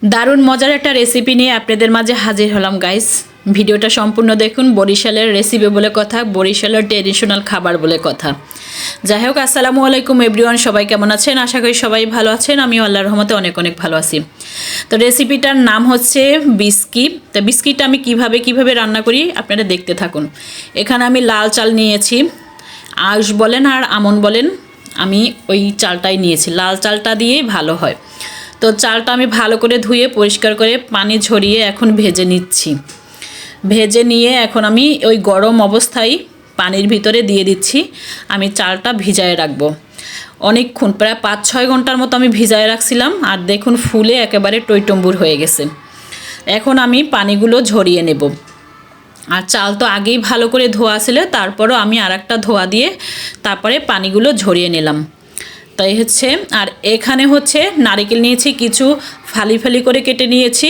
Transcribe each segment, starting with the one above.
দারুণ মজার একটা রেসিপি নিয়ে আপনাদের মাঝে হাজির হলাম গাইস। ভিডিওটা সম্পূর্ণ দেখুন। বরিশালের রেসিপি বলে কথা, বরিশালের ট্রেডিশনাল খাবার বলে কথা। যাই হোক, আসসালামু আলাইকুম এভরিওয়ান, সবাই কেমন আছেন? আশা করি সবাই ভালো আছেন। আমিও আল্লাহর রহমতে অনেক অনেক ভালো আছি। তো রেসিপিটার নাম হচ্ছে বিস্কি। তো বিস্কিটা আমি কিভাবে রান্না করি আপনারা দেখতে থাকুন। এখানে আমি লাল চাল নিয়েছি, আউশ বলেন আর আমন বলেন, আমি ওই চালটাই নিয়েছি। লাল চালটা দিয়েই ভালো হয়। তো চালটা আমি ভালো করে ধুয়ে পরিষ্কার করে পানি ঝরিয়ে এখন ভেজে নিচ্ছি। ভেজে নিয়ে এখন আমি ওই গরম অবস্থায় পানির ভিতরে দিয়ে দিচ্ছি। আমি চালটা ভিজায় রাখবো অনেকক্ষণ, প্রায় 5-6 ঘন্টার মতো আমি ভিজায় রাখছিলাম। আর দেখুন ফুলে একেবারে টইটম্বুর হয়ে গেছে। এখন আমি পানিগুলো ঝরিয়ে নেব। আর চাল তো আগেই ভালো করে ধোয়া ছিল, তারপরও আমি আরেকটা ধোয়া দিয়ে তারপরে পানিগুলো ঝরিয়ে নিলাম। তাই হচ্ছে, আর এখানে হচ্ছে নারকেল নিয়েছি, কিছু ফালি ফালি করে কেটে নিয়েছি।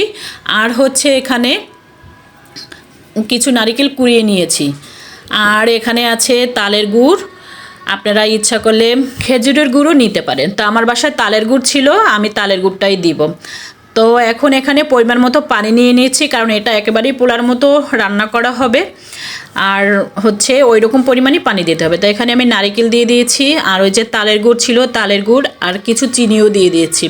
আর হচ্ছে এখানে কিছু নারকেল কুড়িয়ে নিয়েছি। আর এখানে আছে তালের গুড়, আপনারা ইচ্ছা করলে খেজুরের গুড়ও নিতে পারেন। তো আমার বাসায় তালের গুড় ছিল, আমি তালের গুড়টাই দিব। তো এখন এখানে পরিমাণ মতো পানি নিয়ে নিয়েছি, কারণ এটা একেবারেই পোলার মতো রান্না করা হবে। আর হচ্ছে ওই রকম পরিমাণই পানি দিতে হবে। তো এখানে আমি নারকেল দিয়ে দিয়েছি, আর ওই যে তালের গুড় ছিল তালের গুড়, আর কিছু চিনিও দিয়ে দিয়েছি।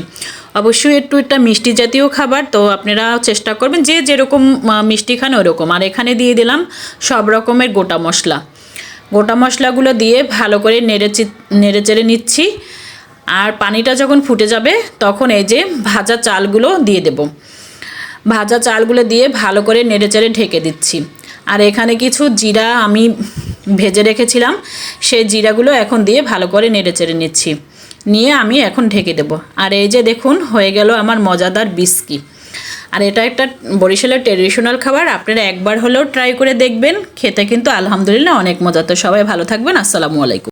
অবশ্যই একটু এটা মিষ্টি জাতীয় খাবার, তো আপনারা চেষ্টা করবেন যে যেরকম মিষ্টি খান ওরকম। আর এখানে দিয়ে দিলাম সব রকমের গোটা মশলা। গোটা মশলাগুলো দিয়ে ভালো করে নেড়ে চেড়ে নিচ্ছি। আর পানিটা যখন ফুটে যাবে তখন এই যে ভাজা চালগুলো দিয়ে দেব। ভাজা চালগুলো দিয়ে ভালো করে নেড়ে চেড়ে ঢেকে দিচ্ছি। আর এখানে কিছু জিরা আমি ভেজে রেখেছিলাম, সেই জিরাগুলো এখন দিয়ে ভালো করে নেড়ে চেড়ে নিচ্ছি। নিয়ে আমি এখন ঢেকে দেব। আর এই যে দেখুন হয়ে গেল আমার মজাদার বিস্কি। আর এটা একটা বরিশালের ট্রেডিশনাল খাবার, আপনারা একবার হলেও ট্রাই করে দেখবেন। খেতে কিন্তু আলহামদুলিল্লাহ অনেক মজা। তো সবাই ভালো থাকবেন। আসসালামু আলাইকুম।